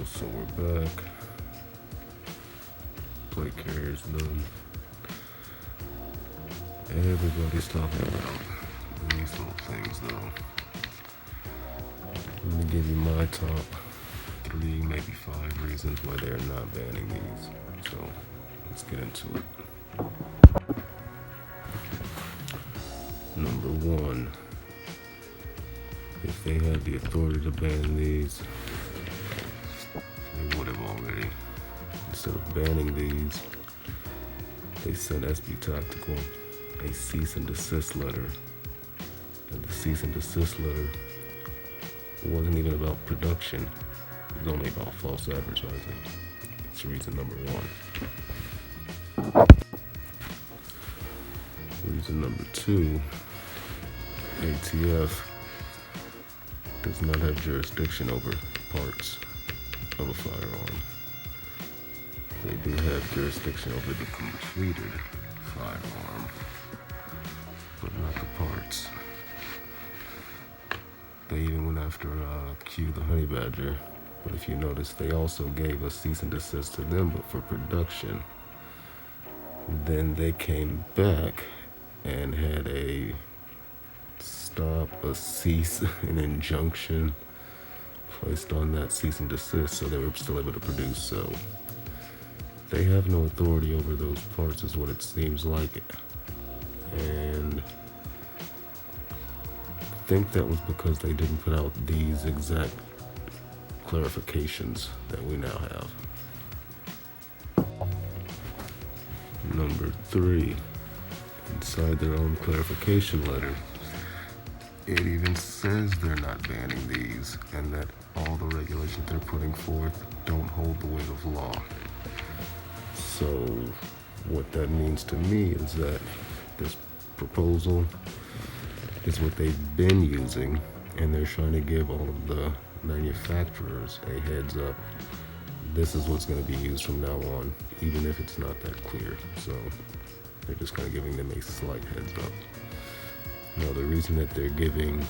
So we're back. Plate carriers done. Everybody's talking about these little things though. I'm gonna give you my top 3, maybe 5 reasons why they're not banning these. So let's get into it. Number 1, if they had the authority to ban these, they would have already. Instead of banning these, they sent SB Tactical a cease and desist letter. And the cease and desist letter wasn't even about production. It was only about false advertising. That's reason number 1. Reason number 2, ATF does not have jurisdiction over parts of a firearm. They do have jurisdiction over the completed firearm, but not the parts. They even went after Q the honey badger, but if you notice, they also gave a cease and desist to them, but for production. Then they came back and had a stop, a cease, an injunction placed on that cease and desist, so they were still able to produce. So they have no authority over those parts, is what it seems like. And I think that was because they didn't put out these exact clarifications that we now have. Number 3, inside their own clarification letter, it even says they're not banning these and that all the regulations they're putting forth don't hold the weight of law. So what that means to me is that this proposal is what they've been using, and they're trying to give all of the manufacturers a heads up. This is what's going to be used from now on, even if it's not that clear. So they're just kind of giving them a slight heads up. Now, the reason that they're giving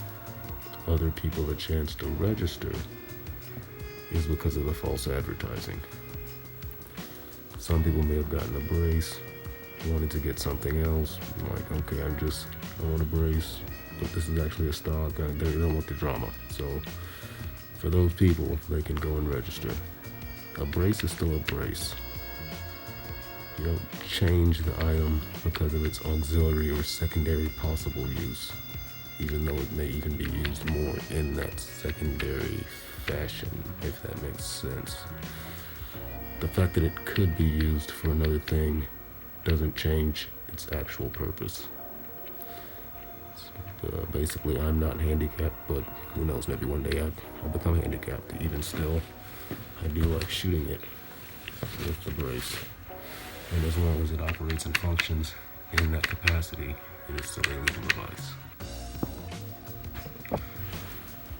other people a chance to register is because of the false advertising. Some people may have gotten a brace, wanted to get something else, like, okay, I want a brace, but this is actually a stock, they don't want the drama. So for those people, they can go and register. A brace is still a brace. You don't change the item because of its auxiliary or secondary possible use, even though it may even be used more in that secondary fashion, if that makes sense. The fact that it could be used for another thing doesn't change its actual purpose. Basically, I'm not handicapped, but who knows, maybe one day I'll become handicapped. Even still, I do like shooting it with the brace. And as long as it operates and functions in that capacity, it is still a legal device.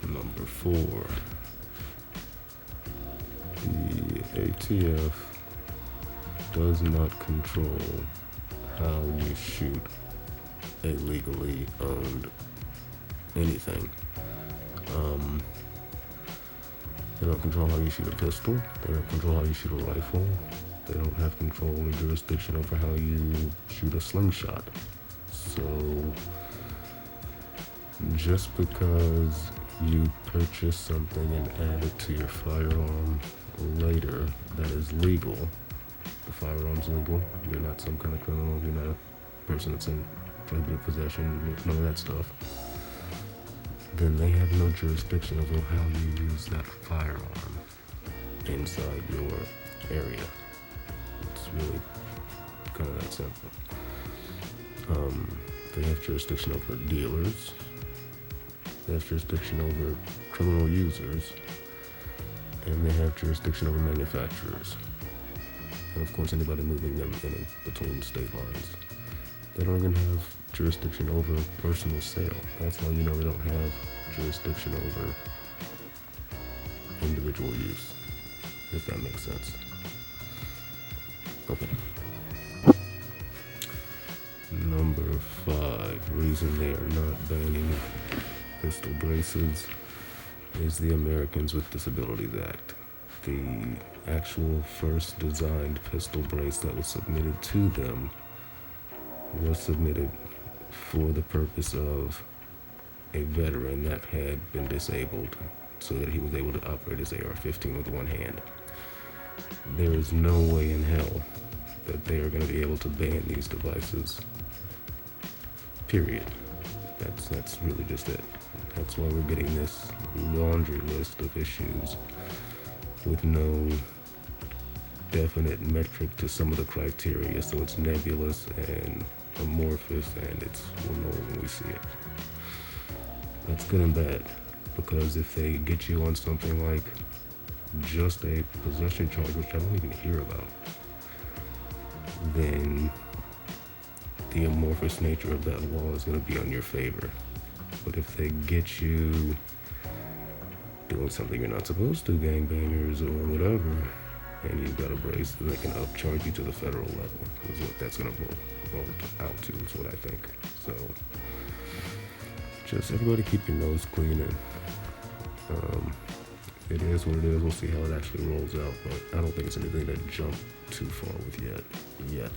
Number 4, the ATF does not control how you shoot a legally owned anything. They don't control how you shoot a pistol. They don't control how you shoot a rifle. They don't have control or jurisdiction over how you shoot a slingshot. So just because you purchase something and add it to your firearm later that is legal, the firearm's legal, you're not some kind of criminal, you're not a person that's in prohibited possession, none of that stuff, then they have no jurisdiction over how you use that firearm inside your area. It's really kind of that simple. They have jurisdiction over dealers. They have jurisdiction over criminal users. And they have jurisdiction over manufacturers. And of course, anybody moving them in between state lines. They don't even have jurisdiction over personal sale. That's how you know they don't have jurisdiction over individual use, if that makes sense. Okay. Number 5, reason they are not banning pistol braces is the Americans with Disabilities Act. the actual first designed pistol brace that was submitted to them was submitted for the purpose of a veteran that had been disabled so that he was able to operate his AR-15 with one hand. There is no way in hell that they are going to be able to ban these devices, period. That's really just it. That's why we're getting this laundry list of issues with no definite metric to some of the criteria, so it's nebulous and amorphous, and we'll know when we see it. That's good and bad, because if they get you on something like just a possession charge, which I don't even hear about, then the amorphous nature of that law is going to be on your favor. But if they get you doing something you're not supposed to, gangbangers or whatever, and you've got a brace, then they can upcharge you to the federal level, is what that's going to roll out to, is what I think. So, just everybody keep your nose clean, and it is what it is. We'll see how it actually rolls out, but I don't think it's anything to jump too far with yet.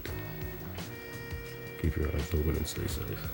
Keep your eyes open and stay safe.